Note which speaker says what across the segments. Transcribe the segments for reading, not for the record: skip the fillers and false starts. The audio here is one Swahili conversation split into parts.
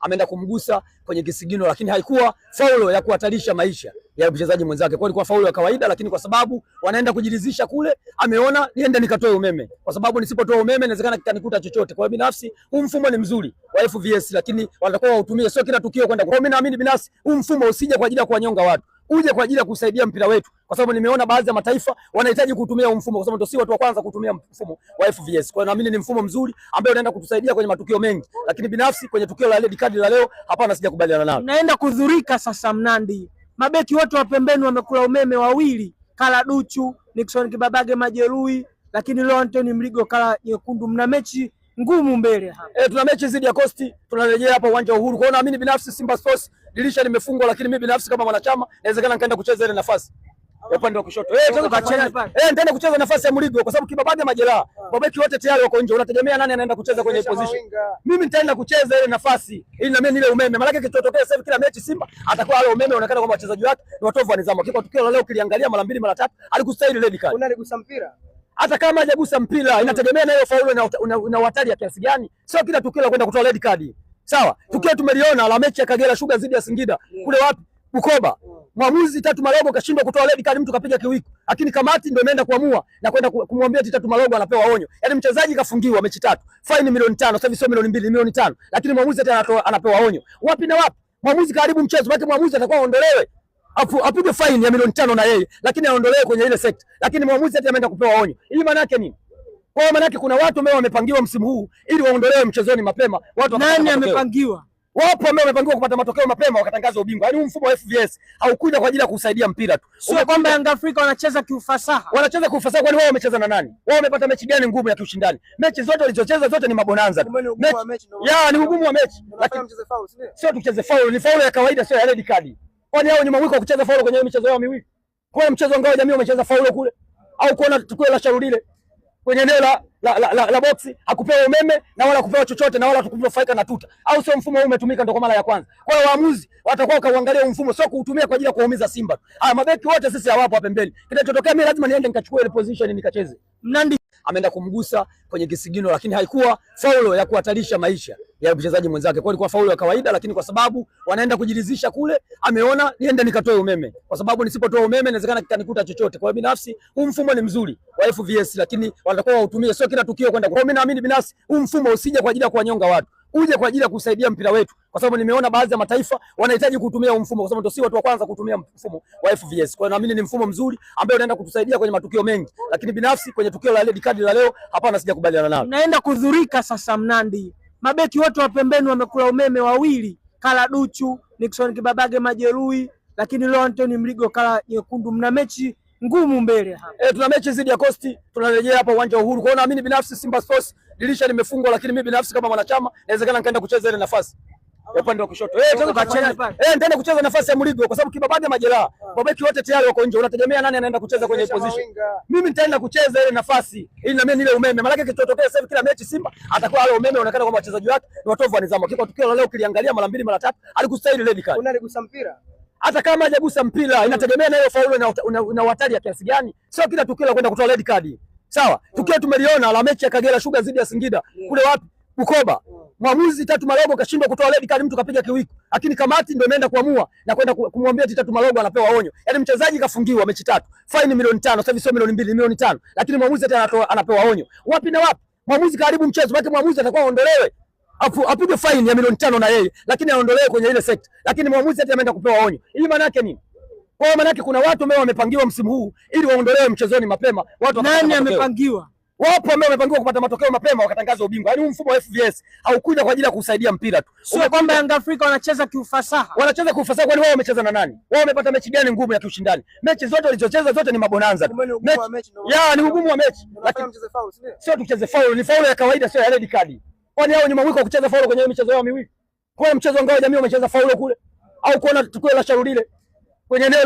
Speaker 1: ameenda kumgusa kwenye kisigino, lakini haikuwa faulo ya kuhatarisha maisha ya mchezaji mwenzake. Kwa ilikuwa faulo ya kawaida, lakini kwa sababu wanaenda kujiridhisha kule, ameona niende nikatoe umeme, kwa sababu nisipotoa umeme inawezekana kitanikuta chochote. Kwa hiyo binafsi huu mfumo ni mzuri wa FVS, lakini watakuwa wautumie, sio kila tukio kwenda. Kwa hiyo mimi naamini binafsi huu mfumo usije kwa ajili ya kuwanyonga watu, uje kwa ajili ya kusaidia mpira wetu, kwa sababu nimeona baadhi ya mataifa wanahitaji kutumia huu mfumo, kwa sababu ndio si watu wa kwanza kutumia mfumo wa FVS. Kwa hiyo naamini ni mfumo mzuri ambao unaenda kutusaidia kwenye matukio mengi, lakini binafsi kwenye tukio la red card la leo, hapana, sijakubaliana nalo.
Speaker 2: Naenda kudhurika sasa. Mnandi, mabeki wote wa pembeni wamekula umeme, wawili kala Duchu, Nixon Kibabage majeruhi, lakini leo Anthony Mligo kala nyekundu. Mna mechi ngumu mbele hapa.
Speaker 1: Tuna mechi dhidi ya Coast, tunarejea hapa uwanja wa Uhuru. Kwa hiyo naamini binafsi Simba Sports dirisha limefungwa, lakini mimi binafsi kama mwanachama inawezekana nikaenda kucheza ile nafasi ya upande wa kushoto. Nitaenda kucheza nafasi ya Mligo kwa sababu Kibabage majeraha. Mabeki wote tayari wako nje. Unategemea nani anaenda kucheza kwenye position? Mimi nitaenda kucheza ile nafasi ili na mimi nile umeme. Maana kitotokea sasa kila mechi Simba atakuwa ale umeme, unaonekana kwamba wachezaji wake ni watovu wa nidhamu. Kwa tukio la leo kiliangalia mara mbili mara tatu, alikustahili red card.
Speaker 3: Unaligusa mpira?
Speaker 1: Hata kama hajagusa mpira, inategemea na hiyo faulu una hatari ya kiasi gani. Sio kila tukio la kwenda kutoa red card. Sawa? Tukio tumeliona la mechi ya Kagera Sugar dhidi ya Singida. Kule wapi? Bukoba. Mwamuzi Tatu Malogo kashindwa kutoa red card, mtu kapiga kiwiko. Lakini kamati ndio imeenda kuamua na kwenda kumwambia Tatu Malogo anapewa onyo. Yaani mchezaji kafungiwa mechi 3. Faini milioni 5, sasa hivi sio milioni 2, milioni 5. Lakini mwamuzi hata anapewa onyo. Wapi na wapi? Mwamuzi karibu mchezo, baki mwamuzi atakuwa aondolewe. Apige faini ya milioni 5 na yeye, lakini aondolewe kwenye ile sekta. Lakini mwamuzi hata ameenda kupewa onyo. Hii maana yake nini? Kwa maana yake kuna watu ambao wamepangiwa msimu huu ili waondolewe mchezoni mapema. Watu
Speaker 2: nani amepangiwa?
Speaker 1: Wapo ambao wamepangiwa kupata matokeo mapema wakatangaza ubingwa. Yaani mfumo wa FVS haukuja kwa ajili ya kusaidia mpira tu.
Speaker 2: Sio kwamba Yanga Afrika wanacheza kiufasaha.
Speaker 1: Wanacheza kiufasaha, kwani wao wamecheza na nani? Wao wamepata mechi gani ngumu ya kiushindani? Mechi zote walizocheza zote ni mabonanza.
Speaker 3: Ni
Speaker 1: ugumu wa mechi. Sio tucheze faulu, ni faulu ya kawaida, sio ya red card. Kwani hao nyuma mwiko kucheza faulu kwenye michezo yao miwili? Kwa mchezo ngao jamii wamecheza faulu kule? Au kuona tukio la Sharulile kwenye eneo la boxi hakupewa umeme na wala kupewa chochote na wala tukufaika na tuta, au sio? Mfumo huu umetumika ndio kwa mara ya kwanza. Kwa hiyo waamuzi watakuwa kauangalia mfumo, sio kuutumia kwa ajili ya kuumiza Simba. Mabeki wote sisi hawapo pembeni. Kinachotokea mimi lazima niende nikachukue ile position nikacheze.
Speaker 2: Mnandi
Speaker 1: ameenda kumgusa kwenye kisigino, lakini haikuwa faulo ya kuhatarisha maisha ya mchezaji mwenzake. Kwa ilikuwa faulo ya kawaida, lakini kwa sababu wanaenda kujiridhisha kule, ameona niende nikatoe umeme, kwa sababu nisipotoa umeme inawezekana kitanikuta chochote. Kwa hiyo binafsi huu mfumo ni mzuri wa FVS, lakini watakuwa wautumie, sio kila tukio kwenda. Kwa hiyo mimi naamini binafsi huu mfumo usije kwa ajili ya kuwanyonga watu, uje kwa ajili ya kusaidia mpira wetu, kwa sababu nimeona baadhi ya mataifa wanahitaji kutumia huu mfumo, kwa sababu ndio si watu wa kwanza kutumia mfumo wa FVS. Kwa hiyo naamini ni mfumo mzuri ambao unaenda kutusaidia kwenye matukio mengi, lakini binafsi kwenye tukio la red card la leo, hapana, sijakubaliana nalo.
Speaker 2: Naenda kudhurika sasa. Mnandi, mabeki wote wa pembeni wamekula umeme, wawili kala Duchu, Nixon Kibabage majeruhi, lakini leo Anthony Mligo kala nyekundu. Mna mechi ngumu mbele hapa.
Speaker 1: Tuna mechi dhidi ya Coast, tunarejea hapa uwanja wa Uhuru. Kwa hiyo naamini binafsi Simba Sports dirisha limefungwa, lakini mimi binafsi kama mwanachama inawezekana nikaenda kucheza ile nafasi ya upande wa kushoto. Nitaenda kucheza nafasi ya Mligo kwa sababu Kibabage majeraha. Mabeki wote tayari wako nje. Unategemea nani anaenda kucheza kwenye position? Mimi nitaenda kucheza ile nafasi ili na mimi nile umeme. Maana kitotokea sasa hivi kila mechi Simba atakuwa ale umeme, unaonekana kwamba wachezaji wake ni watovu wa nidhamu. Kwa tukio la leo kiliangalia mara mbili mara tatu, alikustahili red card.
Speaker 3: Unaligusa mpira?
Speaker 1: Hata kama hajagusa mpira, inategemea na hiyo faulu una hatari ya kiasi gani. Sio kila tukio la kwenda kutoa red card. Sawa? Tukio tumeliona la mechi ya Kagera Sugar dhidi ya Singida. Kule wapi? Bukoba. Mwamuzi Tatu Malogo kashindwa kutoa red card, mtu kapiga kiwiko. Lakini kamati ndio imeenda kuamua na kwenda kumwambia Tatu Malogo anapewa onyo. Yaani mchezaji kafungiwa mechi 3. Faini milioni 5, sasa hivi sio milioni 2, milioni 5. Lakini mwamuzi hata anapewa onyo. Wapi na wapi? Mwamuzi karibu mchezo, baki mwamuzi atakuwa aondolewe. Apige faini ya milioni 5 na yeye, lakini aondolewe kwenye ile sekta. Lakini mwamuzi hata ameenda kupewa onyo. Hii maana yake nini? Kwa maana yake kuna watu ambao wamepangiwa msimu huu ili waondolewe mchezoni mapema. Watu
Speaker 2: nani amepangiwa?
Speaker 1: Wapo ambao wamepangiwa kupata matokeo mapema wakatangaza ubingwa. Yaani mfumo wa FVS haukuja kwa ajili ya kusaidia mpira tu.
Speaker 2: Sio kwamba Yanga Afrika wanacheza kiufasaha.
Speaker 1: Wanacheza kiufasaha, kwani wao wamecheza na nani? Wao wamepata mechi gani ngumu ya kiushindani? Mechi zote walizocheza zote ni mabonanza. Ni ugumu wa mechi. Lakini sio tucheze faulu, ni faulu ya kawaida, sio ya red card. Kwani hao nyuma mwiko kucheza faulu kwenye michezo yao miwili? Kwa mchezo ngao jamii wamecheza faulu kule? Au kuona tukio la Sharulile kwenye eneo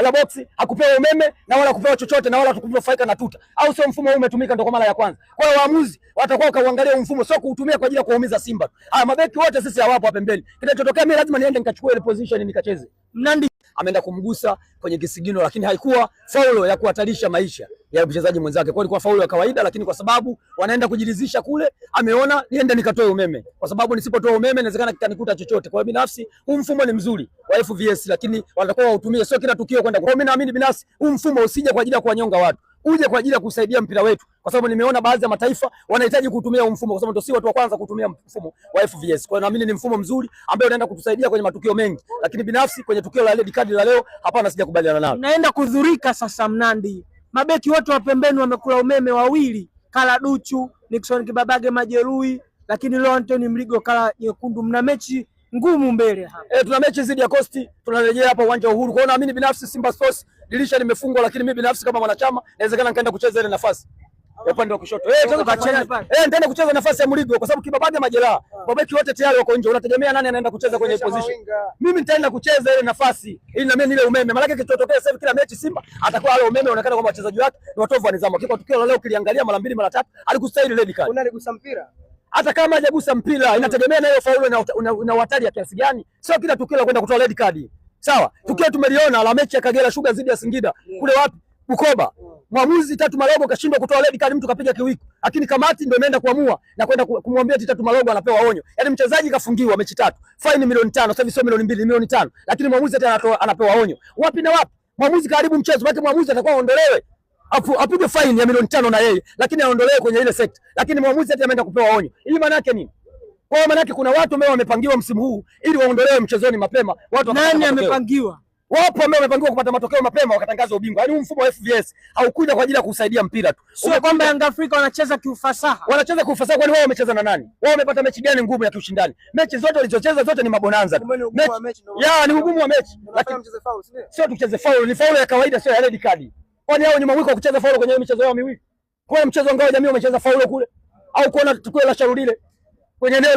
Speaker 1: la boxi hakupewa umeme na wala kupewa chochote na wala tukufaika na tuta, au sio? Mfumo huu umetumika ndio kwa mara ya kwanza. Kwa hiyo waamuzi watakuwa kauangalia mfumo, sio kuutumia kwa ajili ya kuumiza Simba. Mabeki wote sisi hawapo pembeni. Kinachotokea mimi lazima niende nikachukue ile position nikacheze.
Speaker 2: Mnandi
Speaker 1: ameenda kumgusa kwenye kisigino, lakini haikuwa faulo ya kuhatarisha maisha ya mchezaji mwenzake. Kwa hiyo ilikuwa faulo ya kawaida, lakini kwa sababu wanaenda kujiridhisha kule, ameona niende nikatoe umeme, kwa sababu nisipotoa umeme inawezekana kitanikuta chochote. Kwa hiyo binafsi huu mfumo ni mzuri wa FVS, lakini watakuwa wautumie, sio kila tukio kwenda. Kwa hiyo mimi naamini binafsi huu mfumo usije kwa ajili ya kuwanyonga watu, uje kwa ajili ya kusaidia mpira wetu, kwa sababu nimeona baadhi ya mataifa wanahitaji kutumia huu mfumo, kwa sababu ndio si watu wa kwanza kutumia mfumo wa FVS. Kwa hiyo naamini ni mfumo mzuri ambao unaenda kutusaidia kwenye matukio mengi, lakini binafsi kwenye tukio la red card la leo, hapana, sijakubaliana nalo.
Speaker 2: Naenda kudhurika sasa. Mnandi, mabeki wote wa pembeni wamekula umeme, wawili kala Duchu, Nixon Kibabage majeruhi, lakini leo Anthony Mligo kala nyekundu. Mna mechi ngumu mbele hapa.
Speaker 1: Tuna mechi dhidi ya Coast, tunarejea hapa uwanja wa Uhuru. Kwa hiyo naamini binafsi Simba Sports dirisha limefungwa, lakini mimi binafsi kama mwanachama inawezekana nikaenda kucheza ile nafasi ya upande wa kushoto. Nitaenda kucheza nafasi ya Mligo kwa sababu Kibabage majeraha. Mabeki wote tayari wako nje. Unategemea nani anaenda kucheza kwenye position? Mimi nitaenda kucheza ile nafasi ili na mimi nile umeme. Maana kitotokea sasa kila mechi Simba atakuwa ale umeme, unaonekana kwamba wachezaji wake ni watovu wa nidhamu. Kwa tukio la leo ukiliangalia mara mbili mara tatu alikustahili red card.
Speaker 2: Unaligusa mpira.
Speaker 1: Hata kama hajagusa mpira inategemea na hiyo faulu una hatari ya kiasi gani. Sio kila tukio la kwenda kutoa red card. Sawa? Tukio tumeliona la mechi ya Kagera Sugar dhidi ya Singida. Kule wapi? Bukoba. Mwamuzi Tatu Malogo kashindwa kutoa red card, mtu kapiga kiwiko. Lakini kamati ndio imeenda kuamua na kwenda kumwambia Tatu Malogo anapewa onyo. Yaani mchezaji kafungiwa mechi 3. Faini milioni 5, sasa hivi sio milioni 2, milioni 5. Lakini mwamuzi hata anapewa onyo. Wapi na wapi? Mwamuzi karibu mchezo, baki mwamuzi atakuwa aondolewe. Apige faini ya milioni 5 na yeye, lakini aondolewe kwenye ile sekta. Lakini mwamuzi hata ameenda kupewa onyo. Hii maana yake nini? Kwa maana yake kuna watu ambao wamepangiwa msimu huu ili waondolewe mchezoni mapema. Watu
Speaker 2: nani amepangiwa?
Speaker 1: Wapo ambao wamepangiwa kupata matokeo mapema wakatangaza ubingwa. Yaani huu mfumo wa FVS haukuja kwa ajili ya kusaidia mpira tu.
Speaker 2: Sio kwamba Yanga Afrika wanacheza kiufasaha.
Speaker 1: Wanacheza kiufasaha, kwani wao wamecheza na nani? Wao wamepata mechi gani ngumu ya kiushindani? Mechi zote walizocheza zote ni mabonanza. Ni ugumu wa mechi. Lakini mcheze foul, sio tucheze foul, ni foul ya kawaida, sio ya red card. Kwani hao nyuma wiko kucheza foul kwenye michezo yao miwili? Kwa mchezo ngao jamii wamecheza foul kule au kuona tukio la Sharudile kwenye eneo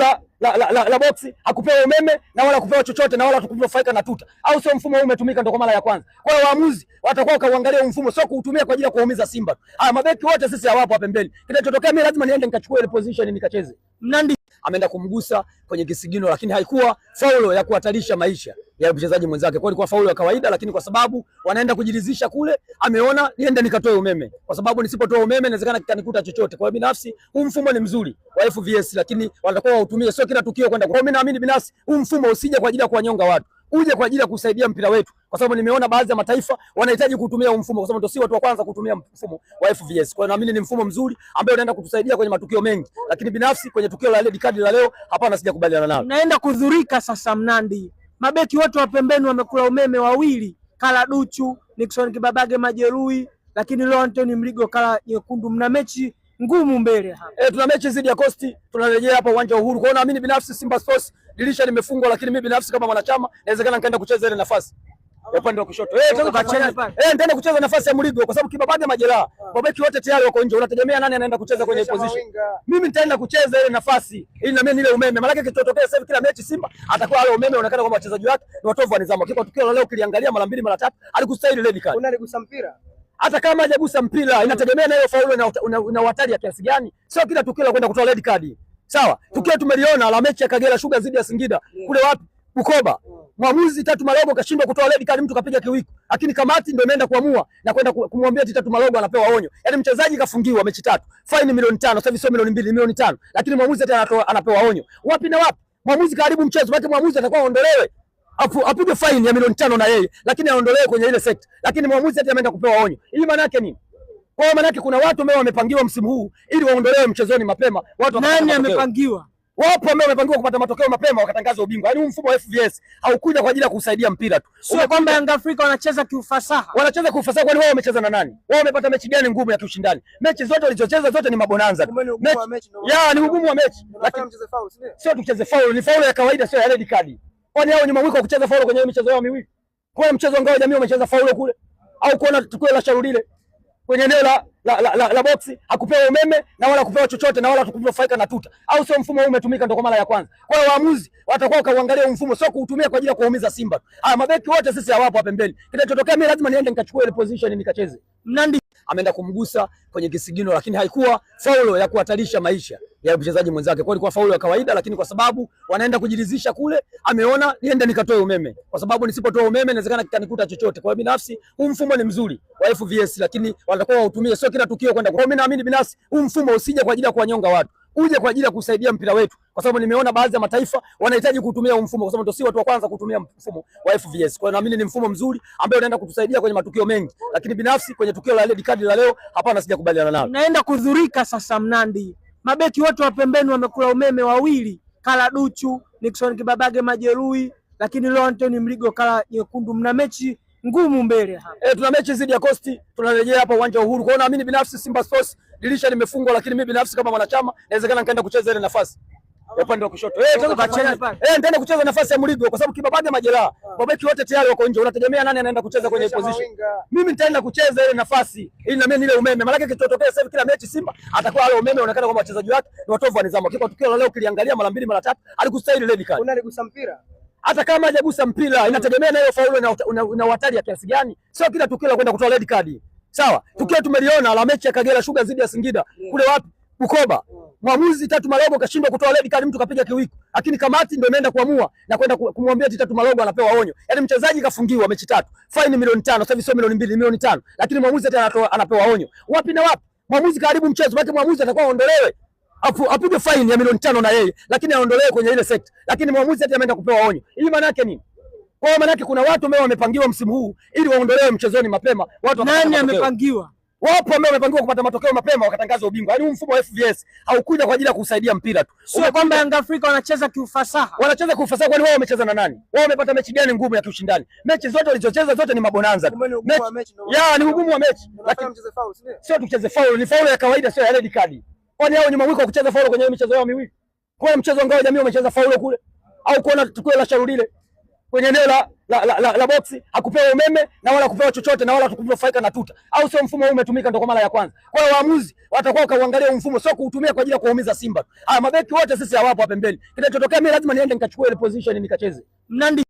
Speaker 1: la boxi hakupewa umeme na wala kupewa chochote na wala tukufaika na tuta, au sio? Mfumo huu umetumika ndio kwa mara ya kwanza. Kwa hiyo waamuzi watakuwa kauangalia mfumo, sio kuutumia kwa ajili ya kuumiza Simba. Haya mabeki wote sisi hawapo hapa pembeni, kinachotokea mimi lazima niende nikachukue ile position nikacheze.
Speaker 2: Mnandi
Speaker 1: ameenda kumgusa kwenye kisigino, lakini haikuwa faulo ya kuhatarisha maisha ya mchezaji mwenzake. Kwa hiyo ilikuwa faulo ya kawaida, lakini kwa sababu wanaenda kujiridhisha kule, ameona niende nikatoe umeme, kwa sababu nisipotoa umeme inawezekana kitanikuta chochote. Kwa hiyo binafsi huu mfumo ni mzuri wa FVS, lakini watakuwa wautumie, sio kila tukio kwenda. Kwa hiyo mimi naamini binafsi huu mfumo usije kwa ajili ya kuwanyonga watu, uje kwa ajili ya kusaidia mpira wetu, kwa sababu nimeona baadhi ya mataifa wanahitaji kutumia huu mfumo, kwa sababu ndio si watu wa kwanza kutumia mfumo wa FVS. Kwa hiyo naamini ni mfumo mzuri ambao unaenda kutusaidia kwenye matukio mengi, lakini binafsi kwenye tukio la red card la leo, hapana, sijakubaliana nalo.
Speaker 2: Naenda kudhurika sasa. Mnandi, mabeki wote wa pembeni wamekula umeme, wawili kala Duchu, Nixon Kibabage majeruhi, lakini leo Anthony Mligo kala nyekundu. Mna mechi ngumu mbele hapa.
Speaker 1: Tuna mechi dhidi ya Coast, tunarejea hapa uwanja wa Uhuru. Kwa hiyo naamini binafsi Simba Sports dirisha limefungwa, lakini mimi binafsi kama mwanachama inawezekana nikaenda kucheza ile nafasi ya upande wa kushoto. Nitaenda kucheza nafasi ya Mligo kwa sababu Kibabage majeraha. Mabeki wote tayari wako nje. Unategemea nani anaenda kucheza kwenye position? Mimi nitaenda kucheza ile nafasi ili na mimi nile umeme. Maana kitotokea sasa kila mechi Simba atakuwa ale umeme, unaonekana kwamba wachezaji wake ni watovu wa nidhamu. Kwa tukio la leo ukiliangalia mara mbili mara tatu alikustahili red card.
Speaker 2: Unaligusa mpira.
Speaker 1: Hata kama hajagusa mpira inategemea na hiyo faulu una hatari ya kiasi gani. Sio kila tukio la kwenda kutoa red card. Sawa? Tukio tumeliona la mechi ya Kagera Sugar dhidi ya Singida. Kule wapi? Bukoba. Mwamuzi Tatu Malogo kashindwa kutoa red card, mtu kapiga kiwiko. Lakini kamati ndio imeenda kuamua na kwenda kumwambia Tatu Malogo anapewa onyo. Yaani mchezaji kafungiwa mechi 3. Faini milioni 5, sasa hivi sio milioni 2, milioni 5. Lakini mwamuzi hata anapewa onyo. Wapi na wapi? Mwamuzi karibu mchezo, baki mwamuzi atakuwa aondolewe. Apige faini ya milioni 5 na yeye, lakini aondolewe kwenye ile sekta. Lakini mwamuzi hata ameenda kupewa onyo. Hii maana yake nini? Kwa maana yake kuna watu ambao wamepangiwa msimu huu ili waondolewe mchezoni mapema. Watu
Speaker 2: nani amepangiwa?
Speaker 1: Wapo ambao wamepangiwa kupata matokeo mapema wakatangaza ubingwa. Yaani huu mfumo wa FVS haukuja kwa ajili ya kusaidia mpira tu.
Speaker 2: Sio kwamba Yanga Afrika wanacheza kiufasaha.
Speaker 1: Wanacheza kiufasaha, kwani wao wamecheza na nani? Wao wamepata mechi gani ngumu ya kiushindani? Mechi zote walizocheza zote ni mabonanza. Ni ugumu wa mechi. Lakini mcheze foul, sio tucheze foul, ni foul ya kawaida, sio ya red card. Kwani hao nyuma wiko kucheza foul kwenye michezo yao miwili? Kwa mchezo ngao jamii wamecheza foul kule au kuona tukio la Sharudile kwenye eneo la boxi hakupewa umeme na wala kupewa chochote na wala tukufaika na tuta, au sio? Mfumo huu umetumika ndio kwa mara ya kwanza. Kwa hiyo waamuzi watakuwa kauangalia mfumo, sio kuutumia kwa ajili ya kuumiza Simba. Haya mabeki wote sisi hawapo hapa pembeni, kinachotokea mimi lazima niende nikachukue ile position nikacheze.
Speaker 2: Mnandi
Speaker 1: ameenda kumgusa kwenye kisigino, lakini haikuwa faulo ya kuhatarisha maisha ya mchezaji mwenzake. Kwa hiyo ilikuwa faulo ya kawaida, lakini kwa sababu wanaenda kujiridhisha kule, ameona niende nikatoe umeme, kwa sababu nisipotoa umeme inawezekana kitanikuta chochote. Kwa hiyo binafsi huu mfumo ni mzuri wa FVS, lakini watakuwa wautumie, sio kila tukio kwenda. Kwa hiyo mimi naamini binafsi huu mfumo usije kwa ajili ya kuwanyonga watu, uje kwa ajili ya kusaidia mpira wetu, kwa sababu nimeona baadhi ya mataifa wanahitaji kutumia huu mfumo, kwa sababu ndio si watu wa kwanza kutumia mfumo wa FVS. Kwa hiyo naamini ni mfumo mzuri ambao unaenda kutusaidia kwenye matukio mengi, lakini binafsi kwenye tukio la red card la leo, hapana, sijakubaliana nalo.
Speaker 2: Naenda kudhurika sasa Mnandi. Mabeki wote wa pembeni wamekula umeme, wawili kala Duchu, Nixon Kibabage majeruhi, lakini leo Anthony Mligo kala nyekundu. Mna mechi ngumu mbele hapa.
Speaker 1: Tuna mechi dhidi ya Coast, tunarejea hapa uwanja wa Uhuru. Kwa hiyo naamini binafsi Simba Sports dirisha limefungwa, lakini mimi binafsi kama mwanachama inawezekana nikaenda kucheza ile nafasi ya upande wa kushoto. Nitaenda kucheza nafasi ya Mligo kwa sababu Kibabage majeraha. Mabeki wote tayari wako nje. Unategemea nani anaenda kucheza kwenye position? Mimi nitaenda kucheza ile nafasi ili na mimi nile umeme. Maana yake kitotokea sasa kila mechi Simba atakuwa ale umeme, unaonekana kwamba wachezaji wake ni watovu wa nidhamu. Kwa tukio la leo kiliangalia mara mbili mara tatu, alikustahili red card.
Speaker 3: Unaligusa mpira?
Speaker 1: Hata kama hajagusa mpira inategemea na hiyo faulu una hatari ya kiasi gani. Sio kila tukio la kwenda kutoa red card. Sawa? Tukio tumeliona la mechi ya Kagera Sugar dhidi ya Singida. Kule wapi? Bukoba. Mwamuzi Tatu Malogo kashindwa kutoa red card, mtu kapiga kiwiko. Lakini kamati ndio imeenda kuamua na kwenda kumwambia Tatu Malogo anapewa onyo. Yaani mchezaji kafungiwa mechi 3. Fine milioni 5, sasa hivi sio milioni 2, milioni 5. Lakini mwamuzi hata anapewa onyo. Wapi na wapi? Mwamuzi karibu mchezo, maana mwamuzi atakuwa aondolewe. Apige fine ya milioni 5 na yeye, lakini aondolewe kwenye ile sekta. Lakini mwamuzi hata ameenda kupewa onyo. Hii maana yake nini? Kwa maana yake kuna watu ambao wamepangiwa msimu huu ili waondolewe mchezoni mapema. Watu
Speaker 2: nani amepangiwa?
Speaker 1: Wapo ambao wamepangiwa kupata matokeo mapema wakatangaza ubingwa. Yaani mfumo wa FVS haukuja kwa ajili ya kusaidia mpira tu.
Speaker 2: Sio kwamba Yanga Afrika wanacheza kiufasaha.
Speaker 1: Wanacheza kiufasaha, kwani wao wamecheza na nani? Wao wamepata mechi gani ngumu ya kiushindani? Mechi zote walizocheza zote ni mabonanza tu. Ni ugumu wa mechi. Lakini sio tucheze foul, ni foul ya kawaida, sio ya red card. Kwani hao ni mwiko kucheza foul kwenye michezo yao miwili? Kwa mchezo ngao jamii wamecheza foul kule. Au kuona tukio la Sharudile kwenye eneo la boxi hakupewa umeme na wala kupewa chochote na wala tukufaika na tuta, au sio? Mfumo huu umetumika ndo kwa mara ya kwanza. Kwa hiyo waamuzi watakuwa kauangalia mfumo, sio kuutumia kwa ajili ya kuumiza Simba. Mabeki wote sisi hawapo hapa pembeni, kinachotokea mimi lazima niende nikachukue ile position nikacheze.
Speaker 2: Mnandi